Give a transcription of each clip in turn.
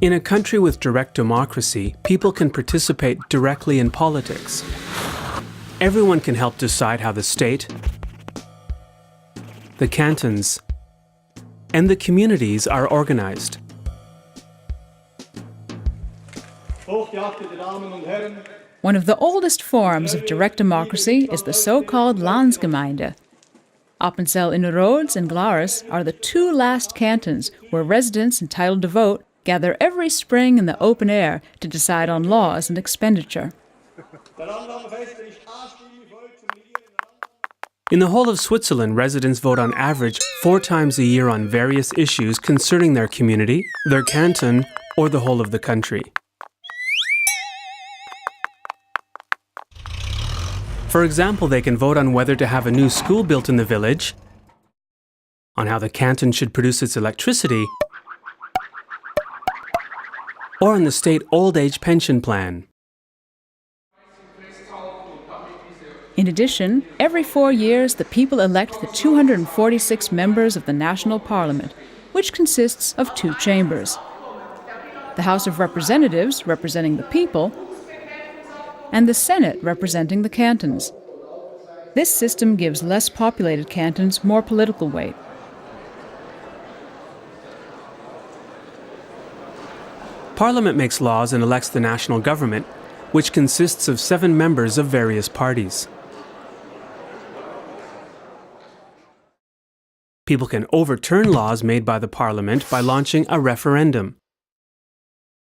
In a country with direct democracy, people can participate directly in politics. Everyone can help decide how the state, the cantons, and the communities are organized. One of the oldest forms of direct democracy is the so-called Landsgemeinde. Appenzell Innerrhodes and Glarus are the two last cantons where residents entitled to vote gather every spring in the open air to decide on laws and expenditure. In the whole of Switzerland, residents vote on average 4 times a year on various issues concerning their community, their canton, or the whole of the country. For example, they can vote on whether to have a new school built in the village, on how the canton should produce its electricity, or on the state old age pension plan. In addition, every 4 years the people elect the 246 members of the National Parliament, which consists of 2 chambers. The House of Representatives, representing the people, and the Senate, representing the cantons. This system gives less populated cantons more political weight. Parliament makes laws and elects the national government, which consists of 7 members of various parties. People can overturn laws made by the Parliament by launching a referendum.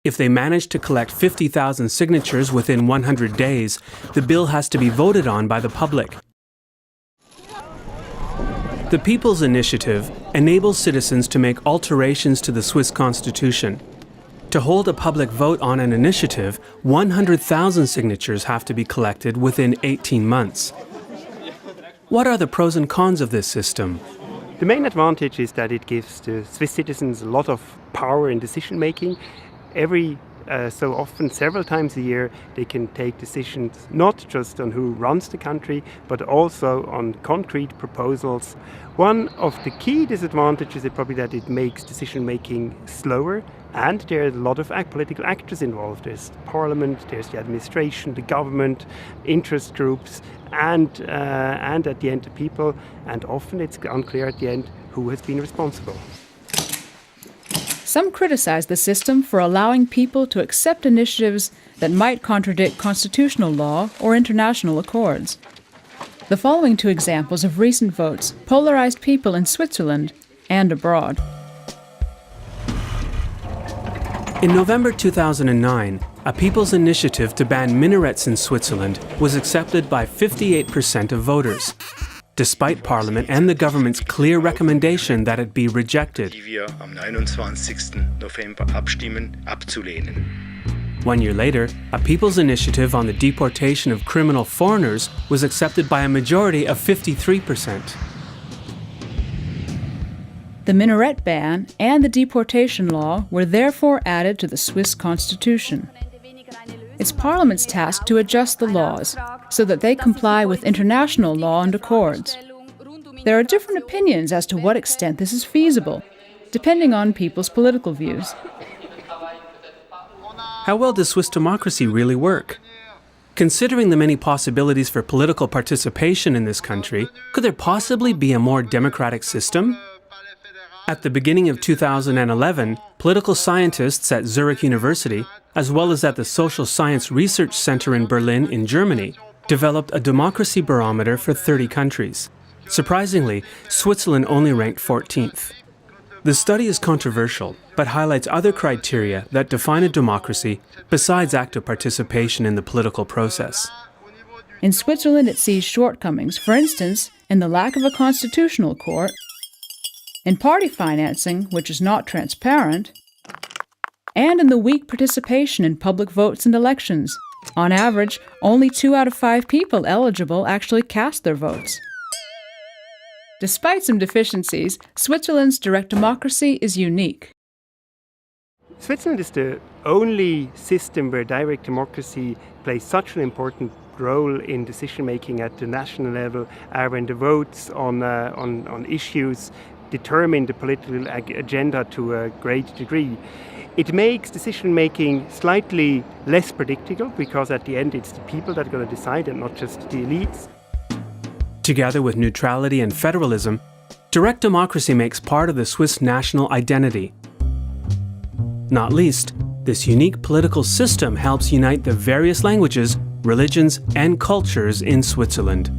If they manage to collect 50,000 signatures within 100 days, the bill has to be voted on by the public. The People's Initiative enables citizens to make alterations to the Swiss Constitution. To hold a public vote on an initiative, 100,000 signatures have to be collected within 18 months. What are the pros and cons of this system? The main advantage is that it gives the Swiss citizens a lot of power in decision making. Every so often, several times a year, they can take decisions not just on who runs the country, but also on concrete proposals. One of the key disadvantages is probably that it makes decision making slower, and there are a lot of political actors involved. There's Parliament, there's the administration, the government, interest groups, and at the end the people, and often it's unclear at the end who has been responsible. Some criticize the system for allowing people to accept initiatives that might contradict constitutional law or international accords. The following 2 examples of recent votes polarized people in Switzerland and abroad. In November 2009, a people's initiative to ban minarets in Switzerland was accepted by 58% of voters, despite Parliament and the government's clear recommendation that it be rejected. Die wir am 29. November abstimmen, abzulehnen. 1 year later, a people's initiative on the deportation of criminal foreigners was accepted by a majority of 53%. The minaret ban and the deportation law were therefore added to the Swiss constitution. It's Parliament's task to adjust the laws so that they comply with international law and accords. There are different opinions as to what extent this is feasible, depending on people's political views. How well does Swiss democracy really work? Considering the many possibilities for political participation in this country, could there possibly be a more democratic system? At the beginning of 2011, political scientists at Zurich University, as well as at the Social Science Research Center in Berlin in Germany, developed a democracy barometer for 30 countries. Surprisingly, Switzerland only ranked 14th. The study is controversial, but highlights other criteria that define a democracy besides active participation in the political process. In Switzerland, it sees shortcomings, for instance, in the lack of a constitutional court, in party financing, which is not transparent, and in the weak participation in public votes and elections. On average, only 2 out of 5 people eligible actually cast their votes. Despite some deficiencies, Switzerland's direct democracy is unique. Switzerland is the only system where direct democracy plays such an important role in decision making at the national level, when the votes on issues determine the political agenda to a great degree. It makes decision-making slightly less predictable because at the end it's the people that are going to decide and not just the elites. Together with neutrality and federalism, direct democracy makes part of the Swiss national identity. Not least, this unique political system helps unite the various languages, religions, and cultures in Switzerland.